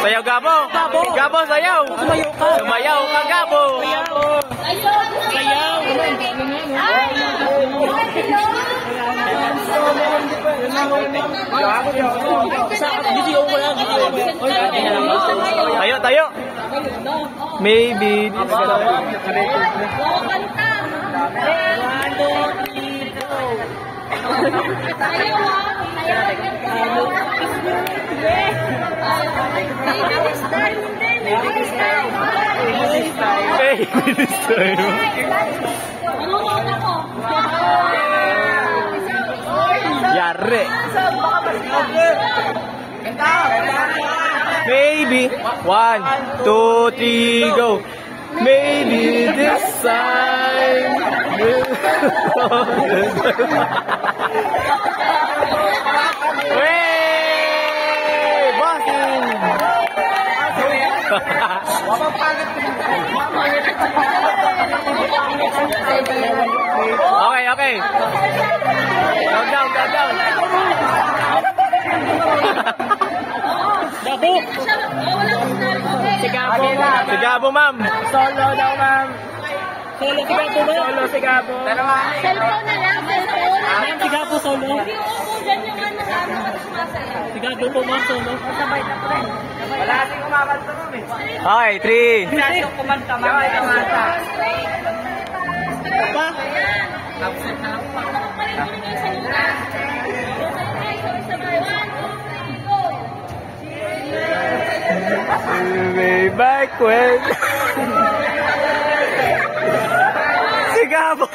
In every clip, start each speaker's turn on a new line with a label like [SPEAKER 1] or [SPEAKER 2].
[SPEAKER 1] Sayaw, Gabo. Gabo, sayaw. Sumayaw ka, Gabo.
[SPEAKER 2] Sayaw.
[SPEAKER 1] Tayo, tayo. Maybe. Yari. Maybe. 1, 2, 3, go. Maybe this time. Wey! Bossing! Okay, okay. Down, down, down, down.
[SPEAKER 2] Gabo.
[SPEAKER 1] Si Gabo, ma'am.
[SPEAKER 2] Solo daw, ma'am. Solo si Gabo, ma'am. Solo si Gabo.
[SPEAKER 3] Cellphone na lang, cellphone.
[SPEAKER 2] Ma'am, si Gabo solo. Si Gabo po, ma'am, solo.
[SPEAKER 4] Wala kasing kumakanta mo eh.
[SPEAKER 1] Okay, 3.
[SPEAKER 4] Sasyo kumanta, mamay kumanta.
[SPEAKER 2] Pa?
[SPEAKER 1] Way back when. Si Gabo.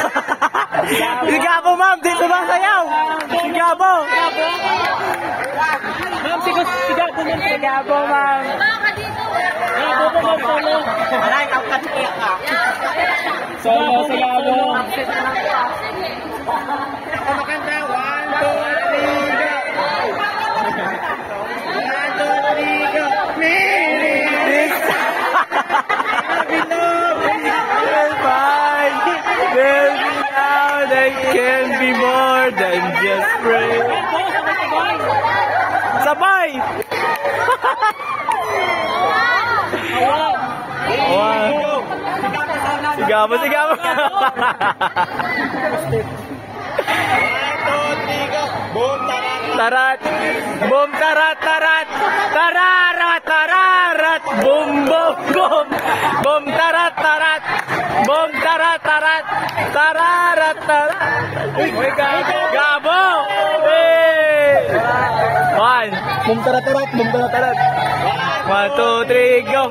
[SPEAKER 1] Si Gabo, ma'am. Dito ba sayaw? Si Gabo.
[SPEAKER 2] Ma'am, si Gabo, ma'am. Si Gabo, ma'am. Gabo po, ma'am, solo.
[SPEAKER 4] Alay, kapatiyak ka.
[SPEAKER 2] Solo si Gabo.
[SPEAKER 4] Kumakanta, 1, 2, 3, go. 1, 2, 3, go.
[SPEAKER 1] This. Fine. There's now there can be more than just pray. Sabay! Wow. Si Gabo, si Gabo.
[SPEAKER 4] 1, 2, 3, go. Boom, tarat.
[SPEAKER 1] Tarat. Boom, tarat, tarat. Tararat, tararat. Boom, boom, boom. Boom, tarat, tarat. Boom, tarat, tarat. Tararat, tarat. Gabo. Hey. 1. Boom, tarat, tarat. Boom, tarat, tarat. 1, 2, 3, go.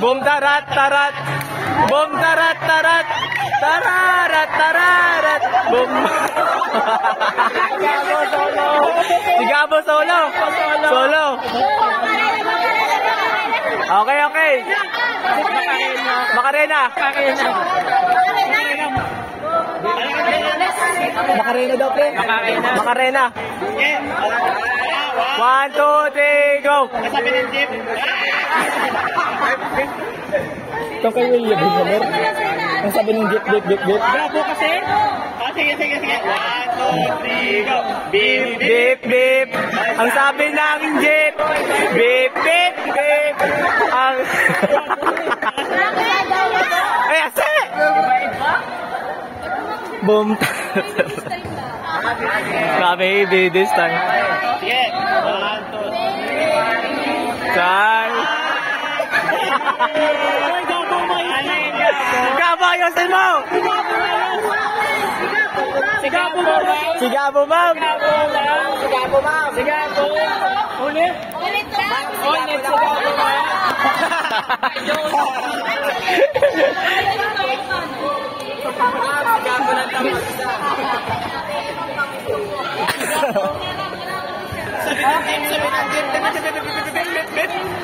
[SPEAKER 1] Boom, tarat, tarat. Boom, tarat, tarat. Tararat, tararat. Boom. Si Gabo solo. Solo. Okay, okay. Macarena. Macarena daw, pre. Macarena. 1, 2, 3, go.
[SPEAKER 4] Kasabi ng jeep.
[SPEAKER 1] Ito kay William, William. Ang sabi ng jeep.
[SPEAKER 4] Gabo kasi? Sige. 1, 2, 3, go. Beep, beep.
[SPEAKER 1] Beep, beep. Ang sabi ng jeep. Beep, beep, beep. Ang... Ay, ase! Boom. Baby, this time.
[SPEAKER 4] Sige. 1, 2, 3.
[SPEAKER 1] Time. Gabo, ayusin mo!
[SPEAKER 2] Si Gabo, ma'am.
[SPEAKER 1] Si Gabo, ma'am.
[SPEAKER 2] Si Gabo. Ulit.
[SPEAKER 3] Ulit lang.
[SPEAKER 2] Ulit si Gabo, ma'am.
[SPEAKER 4] Gabo ng tapos. Sabi ng jeep.